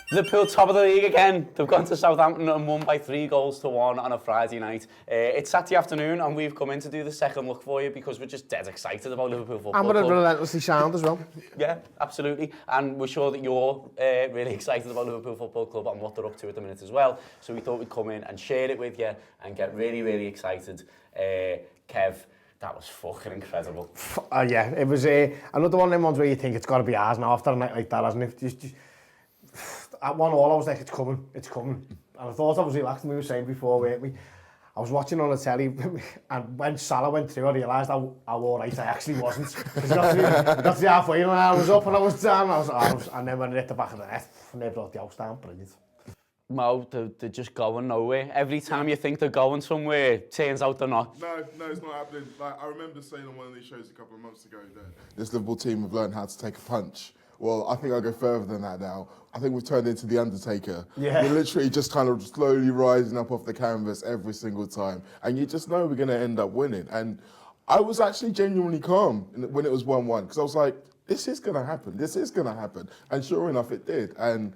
Liverpool top of the league again. They've gone to Southampton and won by 3-1 on a Friday night. It's Saturday afternoon and we've come in to do the second look for you because we're just dead excited about Liverpool Football Club. And we're relentlessly sound as well. Yeah, absolutely. And we're sure that you're really excited about Liverpool Football Club and what they're up to at the minute as well. So we thought we'd come in and share it with you and get really, really excited. Kev, that was fucking incredible. Yeah, it was another one of them ones where you think it's got to be ours now after a night like that, hasn't it? Just at 1-1, I was like, it's coming. And I thought I was relaxed, and we were saying before, weren't we? I was watching on the telly, and when Salah went through, I realised how alright I actually wasn't. Because I got to the halfway, and I was up and I was down, and then when I hit the back of the net, and they brought the house down, brilliant. Mo, they're just going nowhere. Every time you think they're going somewhere, turns out they're not. No, it's not happening. Like, I remember saying on one of these shows a couple of months ago that this Liverpool team have learned how to take a punch. Well, I think I'll go further than that now. I think we've turned into the Undertaker. Yeah. We're literally just kind of slowly rising up off the canvas every single time. And you just know we're going to end up winning. And I was actually genuinely calm when it was 1-1 because I was like, this is going to happen. And sure enough, it did. And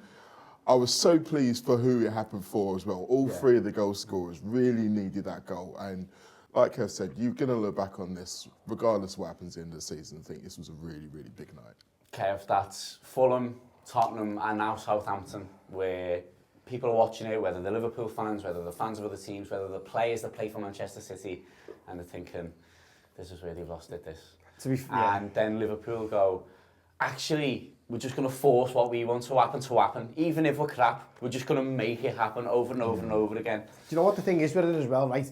I was so pleased for who it happened for as well. All three of the goal scorers really needed that goal. And like Kev said, you're going to look back on this, regardless of what happens in the season, and think this was a really, really big night. Kev, that's Fulham, Tottenham and now Southampton, where people are watching it, whether they're Liverpool fans, whether they're fans of other teams, whether they're players that play for Manchester City, and they're thinking, this is where they've lost it, this. And then Liverpool go, actually, we're just going to force what we want to happen. Even if we're crap, we're just going to make it happen over and over and over again. Do you know what the thing is with it as well, right?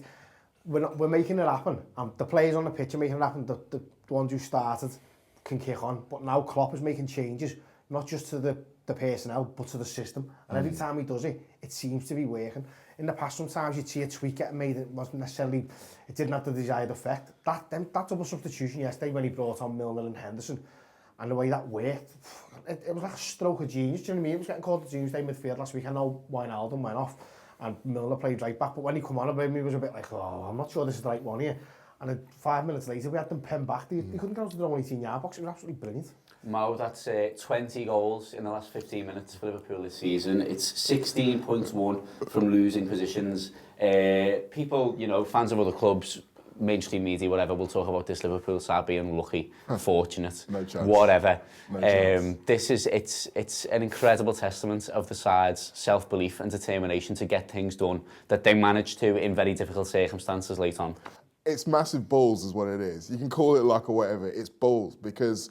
We're making it happen. The players on the pitch are making it happen. The ones who started can kick on. But now Klopp is making changes, not just to the personnel, but to the system. And every time he does it, it seems to be working. In the past, sometimes you'd see a tweak getting made. It didn't have the desired effect. That double substitution yesterday when he brought on Milner and Henderson, and the way that worked, it was like a stroke of genius. Do you know what I mean? It was getting called the Tuesday midfield last week. I know Wijnaldum went off and Milner played right back, but when he come on, he was a bit like, oh, I'm not sure this is the right one here. And then 5 minutes later, we had them penned back. They couldn't go to the 18-yard box. It was absolutely brilliant. Mo, that's 20 goals in the last 15 minutes for Liverpool this season. It's 16 points won from losing positions. People, fans of other clubs, mainstream media, whatever, will talk about this Liverpool side being lucky, fortunate, no chance. whatever. No chance. It's an incredible testament of the side's self-belief and determination to get things done that they managed to in very difficult circumstances late on. It's massive balls is what it is. You can call it luck or whatever, it's balls because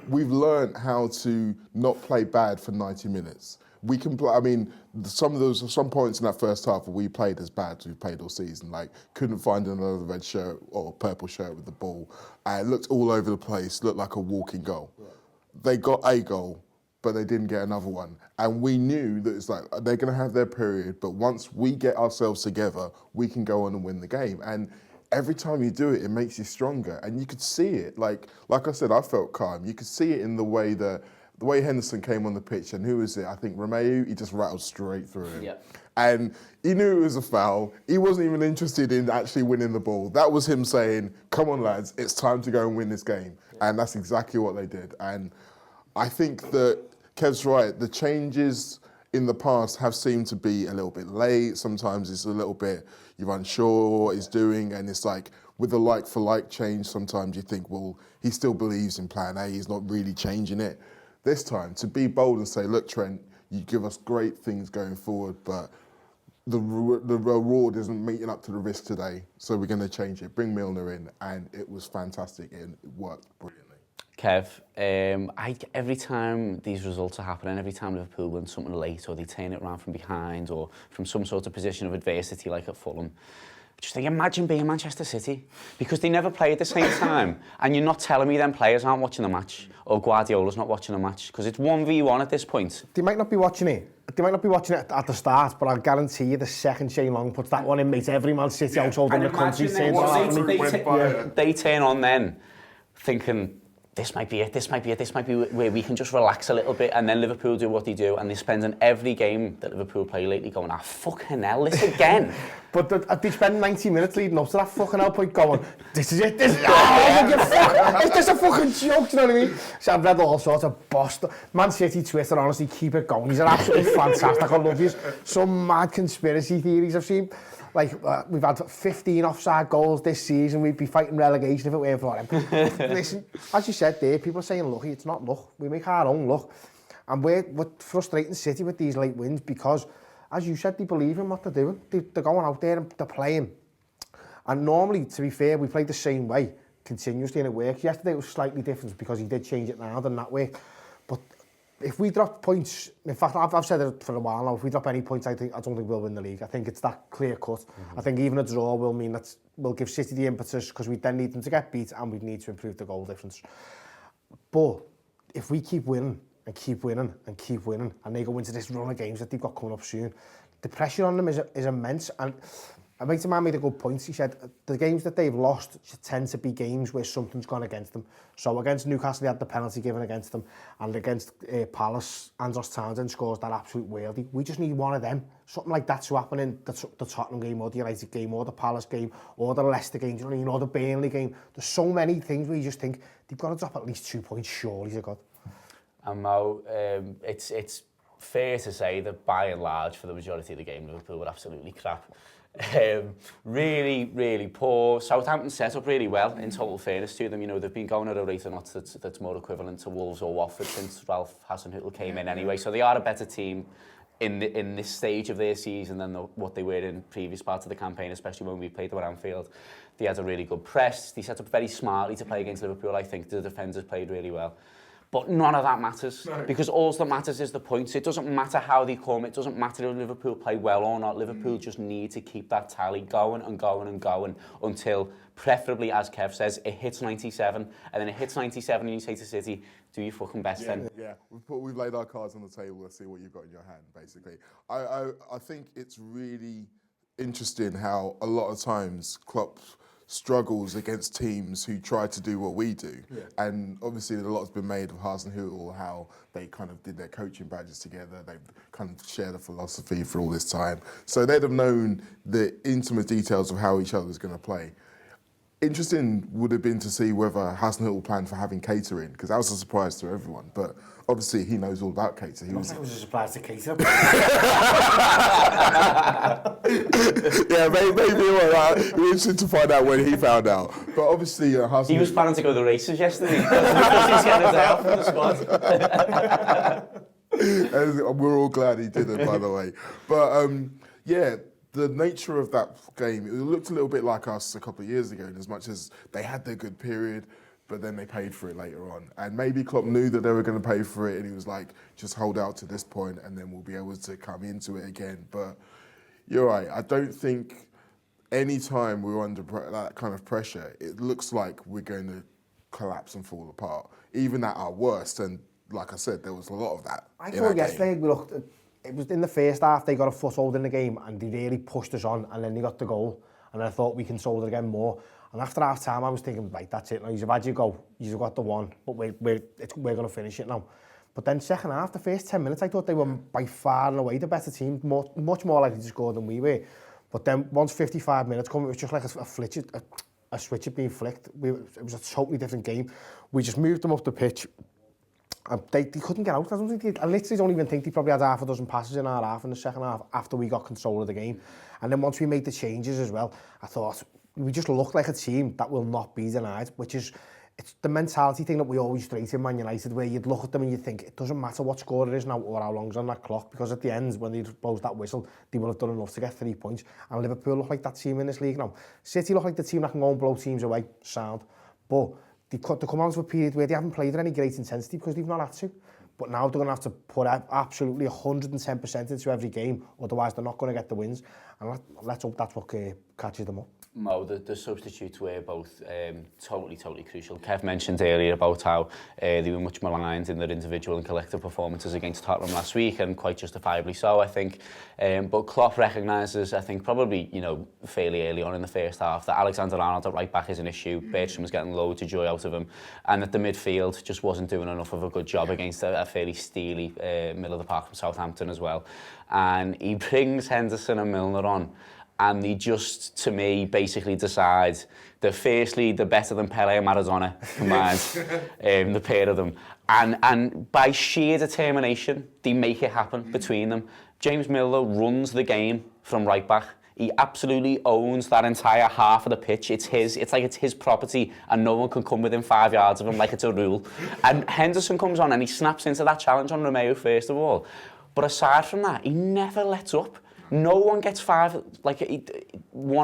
we've learned how to not play bad for 90 minutes. We can play, some points in that first half where we played as bad as we've played all season, like couldn't find another red shirt or purple shirt with the ball. And it looked all over the place, looked like a walking goal. Yeah. They got a goal, but they didn't get another one. And we knew that it's like, they're gonna have their period, but once we get ourselves together, we can go on and win the game. And every time you do it, it makes you stronger. And you could see it, like I said, I felt calm. You could see it in the way Henderson came on the pitch, and who was it? I think Romeu, he just rattled straight through him. Yep. And he knew it was a foul. He wasn't even interested in actually winning the ball. That was him saying, come on lads, it's time to go and win this game. Yep. And that's exactly what they did. And I think that Kev's right, the changes in the past have seemed to be a little bit late. Sometimes it's a little bit, you're unsure what he's doing, and it's like, with a like-for-like change, sometimes you think, well, he still believes in plan A, he's not really changing it. This time, to be bold and say, look, Trent, you give us great things going forward, but the reward isn't meeting up to the risk today, so we're going to change it. Bring Milner in, and it was fantastic, and it worked brilliantly. Kev, every time these results are happening, every time Liverpool win something late, or they turn it around from behind, or from some sort of position of adversity like at Fulham, just think, imagine being Manchester City, because they never play at the same time. And you're not telling me them players aren't watching the match, or Guardiola's not watching the match, because it's 1v1 at this point. They might not be watching it. They might not be watching it at the start, but I'll guarantee you the second Shane Long puts that one in, makes every Man City household in the country. They turn on then, thinking, this might be it, this might be where we can just relax a little bit, and then Liverpool do what they do, and they're spending every game that Liverpool play lately going, fucking hell, this again. But they spend 90 minutes leading up to that fucking hell point going, this is it, is this a fucking joke, do you know what I mean? So I've read all sorts of Boston, Man City Twitter, honestly, keep it going, he's absolutely fantastic, I love you. Some mad conspiracy theories I've seen. Like, we've had 15 offside goals this season, we'd be fighting relegation if it weren't for him. Listen, as you said there, people are saying, look, it's not luck. We make our own luck. And we're frustrating City with these late wins because, as you said, they believe in what they're doing. They're going out there and they're playing. And normally, to be fair, we play the same way continuously and it works. Yesterday it was slightly different because he did change it now, and that way. But if we drop points, in fact, I've said it for a while now, if we drop any points, I don't think we'll win the league. I think it's that clear cut. I think even a draw will mean that we'll give City the impetus because we then need them to get beat and we need to improve the goal difference. But if we keep winning and keep winning and keep winning and they go into this run of games that they've got coming up soon, the pressure on them is immense. And a mate of mine made a good point. He said the games that they've lost tend to be games where something's gone against them. So against Newcastle, they had the penalty given against them. And against Palace, Andros Townsend scores that absolute worldie. We just need one of them. Something like that to happen in the Tottenham game or the United game or the Palace game or the Leicester game, you know what I mean, or the Burnley game. There's so many things where you just think they've got to drop at least 2 points, surely to God. And Mo, it's fair to say that by and large, for the majority of the game, Liverpool were absolutely crap. Really poor. Southampton set up really well, in total fairness to them. You know, they've been going at a rate of knots that's more equivalent to Wolves or Watford since Ralph Hasenhüttl came in anyway. So they are a better team in this stage of their season than what they were in previous parts of the campaign, especially when we played them at Anfield. They had a really good press. They set up very smartly to play against Liverpool. I think the defenders played really well. But none of that matters, because all that matters is the points. It doesn't matter how they come. It doesn't matter if Liverpool play well or not. Liverpool just need to keep that tally going and going and going until, preferably, as Kev says, it hits 97. And then it hits 97 and you say to City, do your fucking best then. Yeah, we've laid our cards on the table. Let's see what you've got in your hand, basically. I think it's really interesting how a lot of times Klopp struggles against teams who try to do what we do. Yeah. And obviously a lot's been made of Hasenhüttl, how they kind of did their coaching badges together. They've kind of shared a philosophy for all this time. So they'd have known the intimate details of how each other's going to play. Interesting would have been to see whether Hasenhüttl planned for having catering, because that was a surprise to everyone. But obviously he knows all about catering. It was a surprise to cater. Yeah, maybe it was. It'd be interesting to find out when he found out. But obviously, Hasenhüttl... He was planning to go to the races yesterday. He's getting a day off from the squad. We're all glad he did it, by the way. But yeah, the nature of that game, it looked a little bit like us a couple of years ago, in as much as they had their good period, but then they paid for it later on. And maybe Klopp knew that they were going to pay for it, and he was like, just hold out to this point, and then we'll be able to come into it again. But you're right, I don't think any time we're under that kind of pressure, it looks like we're going to collapse and fall apart, even at our worst. And like I said, there was a lot of that. I thought yesterday, it was in the first half, they got a foothold in the game and they really pushed us on, and then they got the goal. And I thought we controlled it again more. And after half time, I was thinking, right, that's it. Now, you've had your goal, you've got the one, but we're going to finish it now. But then second half, the first 10 minutes, I thought they were by far and away the better team, much more likely to score than we were. But then once 55 minutes come, it was just like a switch had been flicked. It was a totally different game. We just moved them up the pitch. And they couldn't get out. I literally don't even think they probably had half a dozen passes in our half in the second half after we got control of the game. And then once we made the changes as well, I thought we just looked like a team that will not be denied, which is it's the mentality thing that we always straight in Man United, where you'd look at them and you think it doesn't matter what score it is now or how long's on that clock, because at the end, when they blows that whistle, they will have done enough to get 3 points. And Liverpool look like that team in this league now. City look like the team that can go and blow teams away, sound. But they come out of a period where they haven't played at any great intensity because they've not had to. But now they're going to have to put absolutely 110% into every game, otherwise they're not going to get the wins. and let's hope that's what catches them up. Mo, the substitutes were both totally crucial. Kev mentioned earlier about how they were much maligned in their individual and collective performances against Tottenham last week, and quite justifiably so, I think. But Klopp recognises, I think, probably, you know, fairly early on in the first half, that Alexander-Arnold at right back is an issue. Bertrand was getting loads of joy out of him, and that the midfield just wasn't doing enough of a good job against a fairly steely middle of the park from Southampton as well. And he brings Henderson and Milner on, and they just, to me, basically decide that firstly, they're better than Pele and Maradona combined, the pair of them. And by sheer determination, they make it happen between them. James Milner runs the game from right back. He absolutely owns that entire half of the pitch. It's like it's his property, and no one can come within 5 yards of him like it's a rule. And Henderson comes on and he snaps into that challenge on Romeo first of all. But aside from that, he never lets up. No one gets 1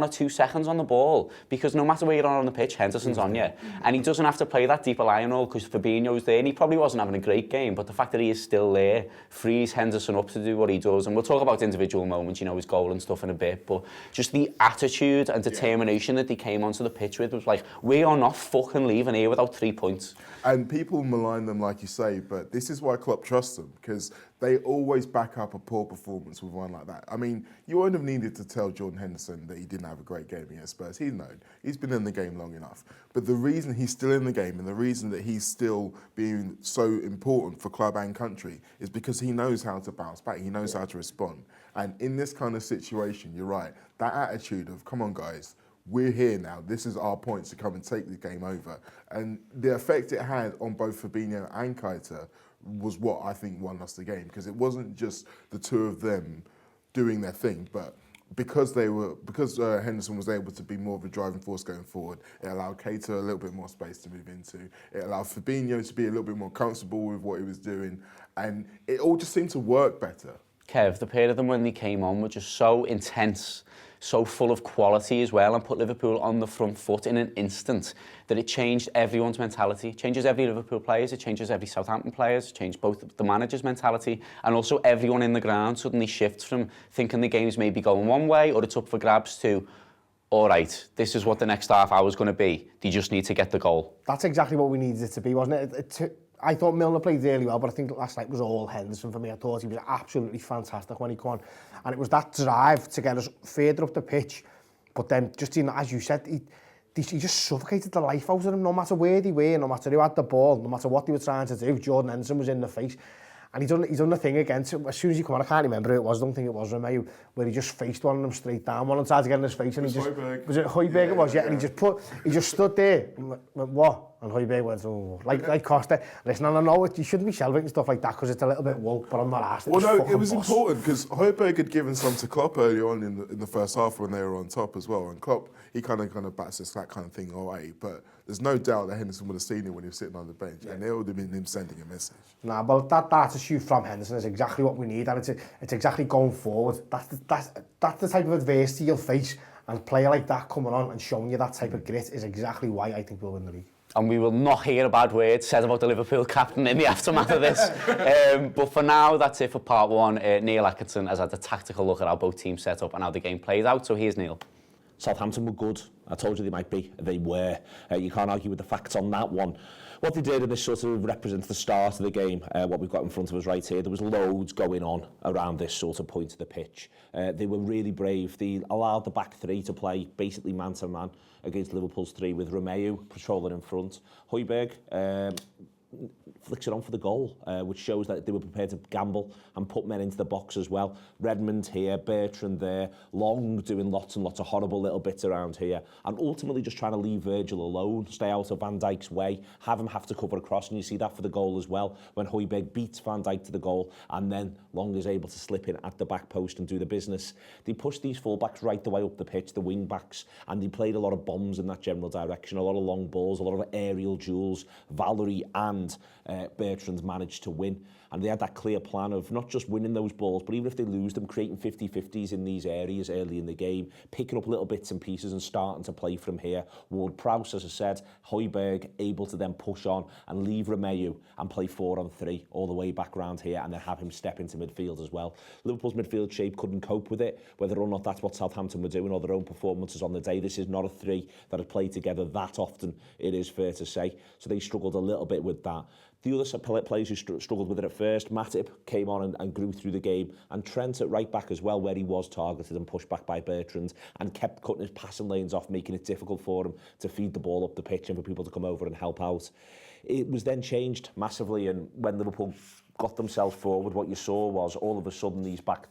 or 2 seconds on the ball, because no matter where you're on the pitch, Henderson's on you. And he doesn't have to play that deeper line role because Fabinho's there, and he probably wasn't having a great game, but the fact that he is still there frees Henderson up to do what he does. And we'll talk about individual moments, you know, his goal and stuff in a bit, but just the attitude and determination that they came onto the pitch with was like, we are not fucking leaving here without 3 points. And people malign them, like you say, but this is why Klopp trusts them, because they always back up a poor performance with one like that. I mean, you wouldn't have needed to tell Jordan Henderson that he didn't have a great game against Spurs. He's known. He's been in the game long enough. But the reason he's still in the game and the reason that he's still being so important for club and country is because he knows how to bounce back. He knows how to respond. And in this kind of situation, you're right, that attitude of, come on, guys, we're here now. This is our point to come and take the game over. And the effect it had on both Fabinho and Keita was what I think won us the game, because it wasn't just the two of them doing their thing, but because Henderson was able to be more of a driving force going forward, it allowed Keita a little bit more space to move into. It allowed Fabinho to be a little bit more comfortable with what he was doing, and it all just seemed to work better. Kev, the pair of them when they came on were just so intense, so full of quality as well, and put Liverpool on the front foot in an instant that it changed everyone's mentality. It changes every Liverpool players, it changes every Southampton players, it changed both the manager's mentality, and also everyone in the ground suddenly shifts from thinking the game's maybe going one way or it's up for grabs to, all right, this is what the next half hour's going to be. They just need to get the goal. That's exactly what we needed it to be, wasn't it? I thought Milner played really well, but I think last night was all Henderson for me. I thought he was absolutely fantastic when he came on. And it was that drive to get us further up the pitch. But then, just as you said, he just suffocated the life out of them, no matter where they were, no matter who had the ball, no matter what they were trying to do. Jordan Henderson was in the face. And he's done the thing again. As soon as he came on, I can't remember who it was, I don't think it was Romeo, where he just faced one of them straight down. One tried to get in his face, and he just... Højbjerg. Was it Højbjerg? Yeah, it was, yeah. And he just stood there and went, what? And Højbjerg went, oh, like Costa. Listen, and I know you shouldn't be celebrating stuff like that because it's a little bit woke, but I'm not asked. Well, no, it was important because Højbjerg had given some to Klopp early on in the first half when they were on top as well. And Klopp, he kind of bats this that kind of thing away, but there's no doubt that Henderson would have seen it when he was sitting on the bench, and it would have been him sending a message. Nah, but that attitude from Henderson is exactly what we need, and it's exactly going forward. That's the type of adversity you'll face, and a player like that coming on and showing you that type of grit is exactly why I think we'll win the league. And we will not hear a bad word said about the Liverpool captain in the aftermath of this. But for now, that's it for part one. Neil Atkinson has had a tactical look at how both teams set up and how the game plays out. So here's Neil. Southampton were good. I told you they might be. They were. You can't argue with the facts on that one. What they did, and this sort of represents the start of the game, what we've got in front of us right here, there was loads going on around this sort of point of the pitch. They were really brave. They allowed the back three to play basically man-to-man against Liverpool's three, with Romeo patrolling in front. Højbjerg flicks it on for the goal, which shows that they were prepared to gamble and put men into the box as well. Redmond here, Bertrand there, Long doing lots and lots of horrible little bits around here, and ultimately just trying to leave Virgil alone, stay out of Van Dijk's way, have him have to cover across, and you see that for the goal as well, when Højbjerg beats Van Dijk to the goal, and then Long is able to slip in at the back post and do the business. They pushed these full-backs right the way up the pitch, the wing-backs, and they played a lot of bombs in that general direction, a lot of long balls, a lot of aerial duels. Valery and and Bertrand managed to win. And they had that clear plan of not just winning those balls, but even if they lose them, creating 50-50s in these areas early in the game, picking up little bits and pieces and starting to play from here. Ward-Prowse, as I said, Højbjerg able to then push on and leave Romeu and play 4-on-3 all the way back round here and then have him step into midfield as well. Liverpool's midfield shape couldn't cope with it, whether or not that's what Southampton were doing or their own performances on the day. This is not a three that have played together that often, it is fair to say. So they struggled a little bit with that. The other players who struggled with it at first, Matip came on and grew through the game, and Trent at right back as well, where he was targeted and pushed back by Bertrand and kept cutting his passing lanes off, making it difficult for him to feed the ball up the pitch and for people to come over and help out. It was then changed massively, and when Liverpool got themselves forward, what you saw was all of a sudden this back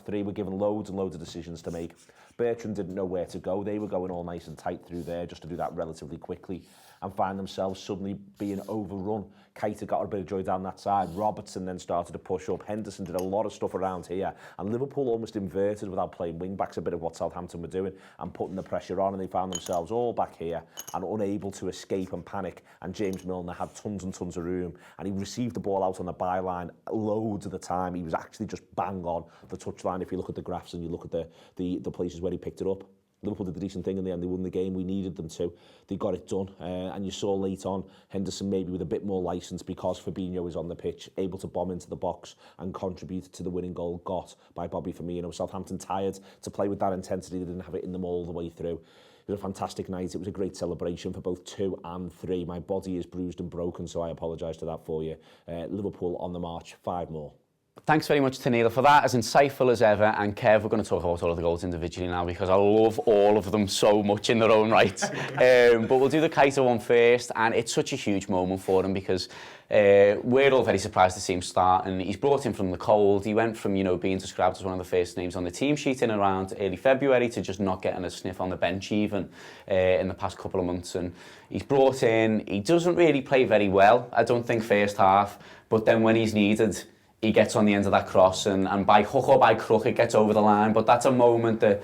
three were given loads and loads of decisions to make. Bertrand didn't know where to go. They were going all nice and tight through there just to do that relatively quickly and find themselves suddenly being overrun. Keita got a bit of joy down that side. Robertson then started to push up. Henderson did a lot of stuff around here. And Liverpool almost inverted without playing wing-backs, a bit of what Southampton were doing and putting the pressure on. And they found themselves all back here and unable to escape and panic. And James Milner had tons and tons of room. And he received the ball out on the byline loads of the time. He was actually just bang on the touchline if you look at the graphs and you look at the places where he picked it up. Liverpool did the decent thing in the end. They won the game. We needed them to. They got it done. And you saw late on, Henderson maybe with a bit more licence because Fabinho is on the pitch, able to bomb into the box and contribute to the winning goal got by Bobby Firmino. Southampton tired to play with that intensity. They didn't have it in them all the way through. It was a fantastic night. It was a great celebration for both 2 and 3. My body is bruised and broken, so I apologise for that for you. Liverpool on the march, 5 more. Thanks very much to Neil for that, as insightful as ever. And Kev, we're going to talk about all of the goals individually now because I love all of them so much in their own right. But we'll do the Keita one first, and it's such a huge moment for him because we're all very surprised to see him start, and he's brought in from the cold. He went from, being described as one of the first names on the team sheet in around early February to just not getting a sniff on the bench even in the past couple of months. And he's brought in, he doesn't really play very well, I don't think, first half, but then when he's needed, he gets on the end of that cross and by hook or by crook it gets over the line. But that's a moment that,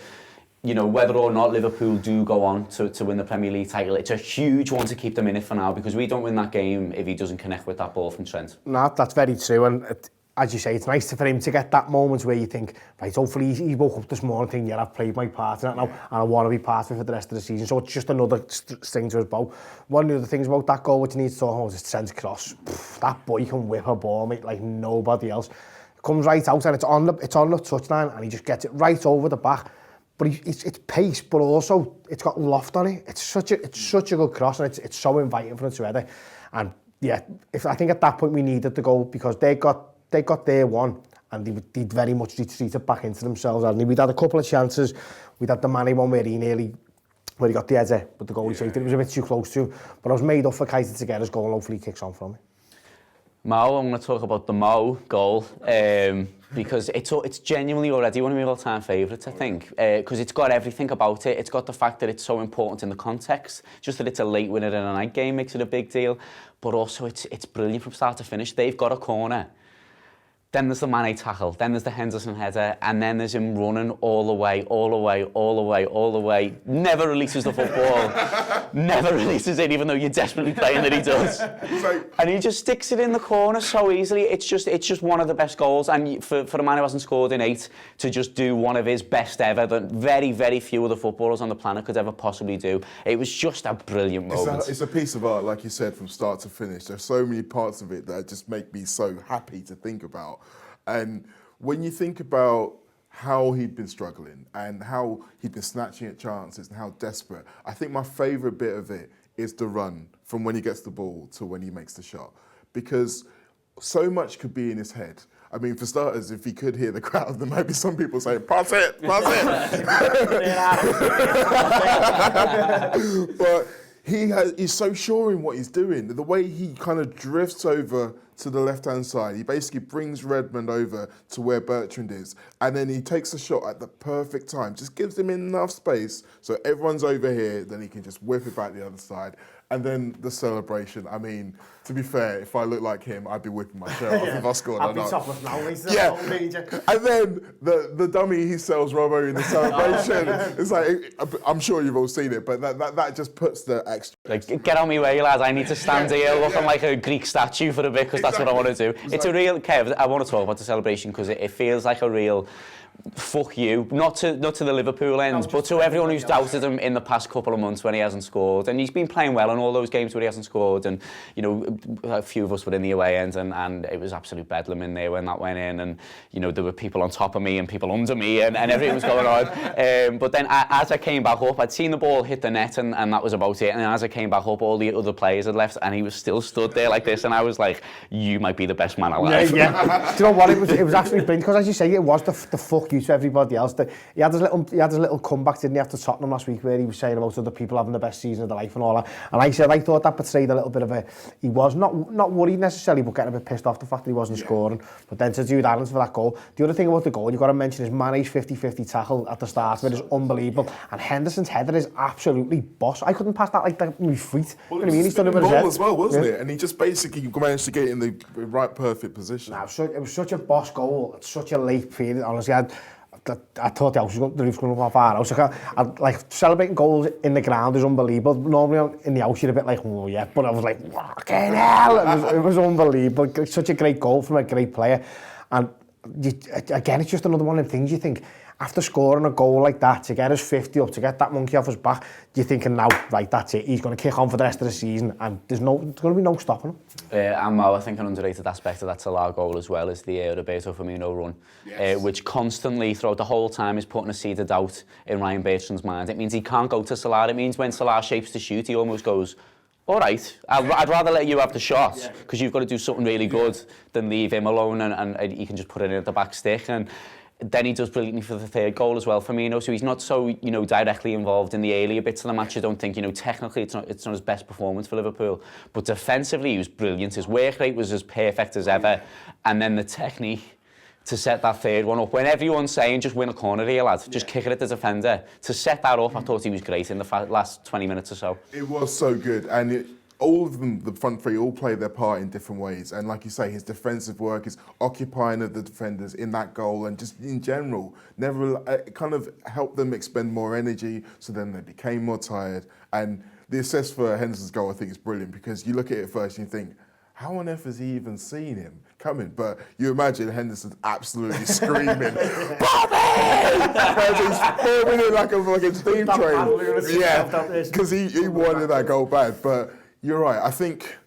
whether or not Liverpool do go on to win the Premier League title, it's a huge one to keep them in it for now because we don't win that game if he doesn't connect with that ball from Trent. No, that's very true. And as you say, it's nice for him to get that moment where you think, right, hopefully he woke up this morning thinking, yeah, I've played my part in it now and I want to be part of it for the rest of the season. So it's just another string to his bow. One of the things about that goal which you need to talk about is Trent's cross. That boy can whip a ball, mate, like nobody else. It comes right out and it's on the touchline and he just gets it right over the back. But it's pace, but also it's got loft on it. It's such a good cross and it's so inviting for him to head it. And yeah, I think at that point we needed the goal because they got their one and they very much retreated back into themselves. And we'd had a couple of chances. We'd had the Manny one where he got the header, but the goalie saved it. It was a bit too close to him. But I was made up for Keita to get his goal and hopefully he kicks on from it. Mo, I'm going to talk about the Mo goal because it's genuinely already one of my all-time favourites, I think, because it's got everything about it. It's got the fact that it's so important in the context, just that it's a late winner in a night game makes it a big deal, but also it's brilliant from start to finish. They've got a corner. Then there's the Mane tackle, then there's the Henderson header, and then there's him running all the way, never releases the football, never releases it, even though you're desperately praying that he does. And he just sticks it in the corner so easily. It's just one of the best goals, and for a man who hasn't scored in 8, to just do one of his best ever, that very, very few other footballers on the planet could ever possibly do. It was just a brilliant moment. It's a piece of art, like you said, from start to finish. There's so many parts of it that just make me so happy to think about. And when you think about how he'd been struggling and how he'd been snatching at chances and how desperate, I think my favourite bit of it is the run from when he gets the ball to when he makes the shot. Because so much could be in his head. I mean, for starters, if he could hear the crowd, there might be some people saying, pass it. But he's so sure in what he's doing. The way he kind of drifts over to the left-hand side, he basically brings Redmond over to where Bertrand is, and then he takes a shot at the perfect time, just gives him enough space so everyone's over here, then he can just whip it back the other side. And then the celebration, I mean, To be fair, if I look like him, I'd be whipping my shirt off if I scored. I'd be topless now, mate. Yeah, and then the dummy he sells Robbo in the celebration. It's like, I'm sure you've all seen it, but that just puts the extra. Like, get on my way, lads. I need to stand here looking like a Greek statue for a bit because that's what I want to do. Exactly. It's a real, Kev, I want to talk about the celebration because it feels like a real fuck you, not to the Liverpool end, but to everyone who's doubted him in the past couple of months when he hasn't scored. And he's been playing well in all those games where he hasn't scored. And, you know, a few of us were in the away end and it was absolute bedlam in there when that went in. And, you know, there were people on top of me and people under me and everything was going on. But then as I came back up, I'd seen the ball hit the net and that was about it. And as I came back up, all the other players had left and he was still stood there like this. And I was like, you might be the best man alive. Yeah. Do you know what? It was actually brilliant because, as you say, it was the fuck you to everybody else. He had his little comeback, didn't he, after Tottenham last week, where he was saying about other people having the best season of their life and all that. And I thought that portrayed a little bit of he was not worried necessarily, but getting a bit pissed off the fact that he wasn't scoring. But then to Jude Allen for that goal. The other thing about the goal, you've got to mention is Mane's 50-50 tackle at the start of it is unbelievable. And Henderson's header is absolutely boss. I couldn't pass that like that with my feet. Well, you know what I mean? He's done it with his head as well, wasn't it? And he just basically managed to get in the right perfect position. It was such a boss goal at such a late period. Honestly, I thought the roof was going to go far out. Like, celebrating goals in the ground is unbelievable. Normally in the house you're a bit like, oh yeah, but I was like, fucking hell! It was unbelievable. Such a great goal from a great player. And again, it's just another one of the things you think, after scoring a goal like that, to get his 50 up, to get that monkey off his back, you're thinking now, right, that's it. He's going to kick on for the rest of the season, and there's going to be no stopping him. And Mo, I think an underrated aspect of that Salah goal as well is the Roberto Firmino run, which constantly, throughout the whole time, is putting a seed of doubt in Ryan Bertrand's mind. It means he can't go to Salah. It means when Salah shapes to shoot, he almost goes, all right, I'd rather let you have the shot because you've got to do something really good than leave him alone and he can just put it in at the back stick. And then he does brilliantly for the third goal as well, Firmino. So he's not so, you know, directly involved in the earlier bits of the match. I don't think, you know, technically it's not his best performance for Liverpool, but defensively he was brilliant. His work rate was as perfect as ever, and then the technique to set that third one up. When everyone's saying just win a corner here, lad, just kick it at the defender, to set that up, I thought he was great in the last 20 minutes or so. It was so good, and all of them, the front three, all play their part in different ways. And like you say, his defensive work is occupying of the defenders in that goal, and just in general, never kind of helped them expend more energy, so then they became more tired. And the assist for Henderson's goal, I think, is brilliant, because you look at it first and you think, how on earth has he even seen him coming? But you imagine Henderson absolutely screaming, Bobby! He's forming it like a fucking steam train. Yeah, because he wanted that goal bad. But you're right. I think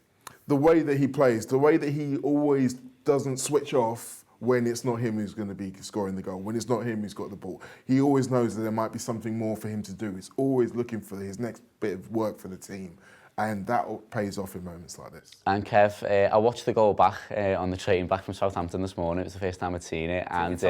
the way that he plays, the way that he always doesn't switch off when it's not him who's going to be scoring the goal, when it's not him who's got the ball. He always knows that there might be something more for him to do. He's always looking for his next bit of work for the team. And that pays off in moments like this. And Kev, I watched the goal back on the train back from Southampton this morning. It was the first time I'd seen it. And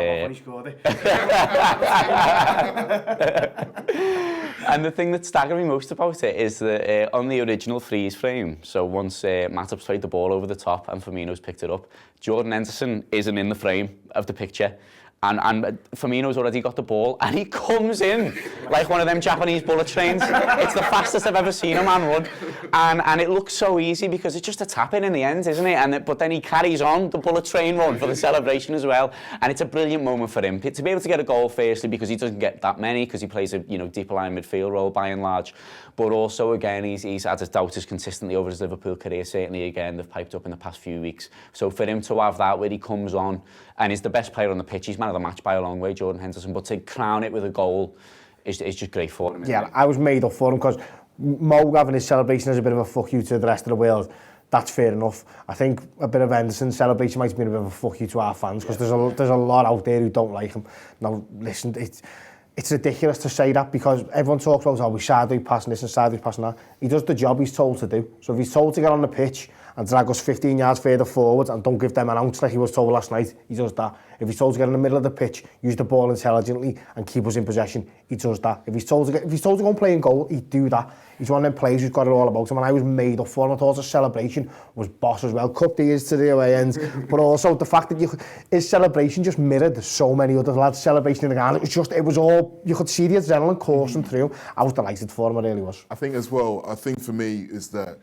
and the thing that staggered me most about it is that on the original freeze frame, so once Matip's played the ball over the top and Firmino's picked it up, Jordan Henderson isn't in the frame of the picture. And Firmino's already got the ball, and he comes in like one of them Japanese bullet trains. It's the fastest I've ever seen a man run. And it looks so easy because it's just a tap-in the end, isn't it? But then he carries on the bullet train run for the celebration as well. And it's a brilliant moment for him. To be able to get a goal, firstly, because he doesn't get that many, because he plays a deeper line midfield role by and large. But also, again, he's had his doubters consistently over his Liverpool career. Certainly, again, they've piped up in the past few weeks. So for him to have that where he comes on and is the best player on the pitch, he's man of the match by a long way, Jordan Henderson. But to crown it with a goal is just great for him. Yeah, I was made up for him because Mo having his celebration as a bit of a fuck you to the rest of the world, that's fair enough. I think a bit of Henderson's celebration might have been a bit of a fuck you to our fans because there's a lot out there who don't like him. Now, listen, it's ridiculous to say that because everyone talks about, we sideways passing this and sideways passing that. He does the job he's told to do. So if he's told to get on the pitch and drag us 15 yards further forward and don't give them an ounce like he was told last night, he does that. If he's told to get in the middle of the pitch, use the ball intelligently and keep us in possession, he does that. If he's told to go and play in goal, he'd do that. He's one of them players who's got it all about him, and I was made up for him. I thought his celebration was boss as well. Cupped ears to the away end, but also the fact that his celebration just mirrored so many other lads' celebration in the ground. It was all, you could see the adrenaline coursing through him. I was delighted for him, I really was. I think as well, for me is that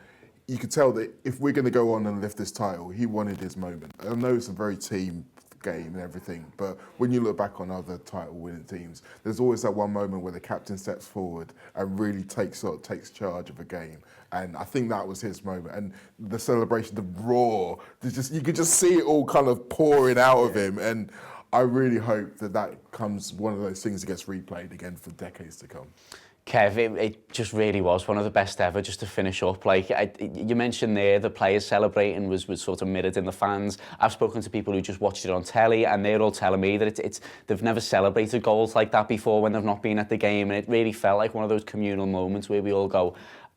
you could tell that if we're going to go on and lift this title, he wanted his moment. I know it's a very team game and everything, but when you look back on other title-winning teams, there's always that one moment where the captain steps forward and really takes charge of a game. And I think that was his moment. And the celebration, the roar, you could just see it all kind of pouring out of him. And I really hope that comes one of those things that gets replayed again for decades to come. Kev, it just really was one of the best ever, just to finish up. Like you mentioned there, the players celebrating was sort of mirrored in the fans. I've spoken to people who just watched it on telly, and they're all telling me that they've never celebrated goals like that before when they've not been at the game, and it really felt like one of those communal moments where we all go,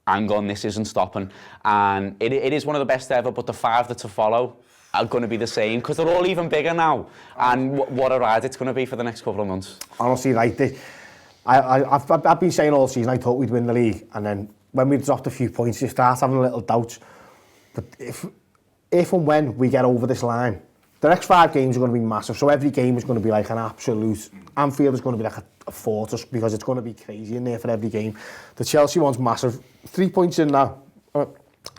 hang on, this isn't stopping. And it is one of the best ever, but the 5 that to follow are going to be the same, because they're all even bigger now. And what a ride it's going to be for the next couple of months. Honestly, like I've been saying all season I thought we'd win the league, and then when we dropped a few points you start having a little doubts. But if and when we get over this line, the next 5 games are going to be massive, so every game is going to be like an absolute... Anfield is going to be like a fortress, because it's going to be crazy in there for every game. The Chelsea one's massive. 3 points in now, I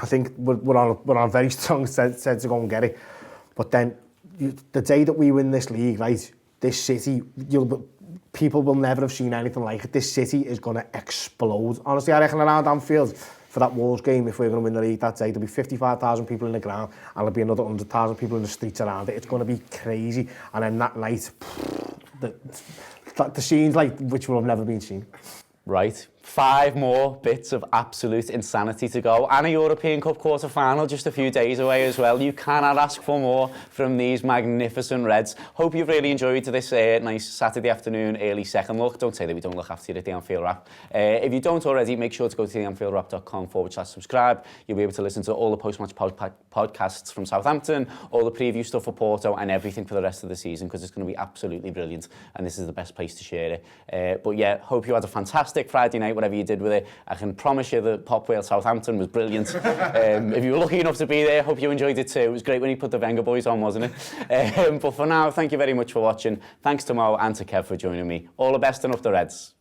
think we're on a very strong set to go and get it. But then the day that we win this league, right, this city, people will never have seen anything like it. This city is going to explode. Honestly, I reckon around Anfield for that Walsh game, if we're going to win the league that day, there'll be 55,000 people in the ground, and there'll be another 100,000 people in the streets around it. It's going to be crazy. And then that night, the scenes like which will have never been seen. Right, 5 more bits of absolute insanity to go, and a European Cup quarter-final just a few days away as well. You cannot ask for more from these magnificent Reds. Hope you've really enjoyed this nice Saturday afternoon early second look. Don't say that we don't look after you at the Anfield Wrap. If you don't already, make sure to go to theanfieldwrap.com/subscribe. You'll be able to listen to all the post-match podcasts from Southampton, all the preview stuff for Porto, and everything for the rest of the season, because it's going to be absolutely brilliant, and this is the best place to share it. But yeah, hope you had a fantastic Friday night, whatever you did with it. I can promise you that Pop Whale Southampton was brilliant. If you were lucky enough to be there, hope you enjoyed it too. It was great when he put the Wenger boys on, wasn't it? But for now, thank you very much for watching. Thanks to Mo and to Kev for joining me. All the best and up the Reds.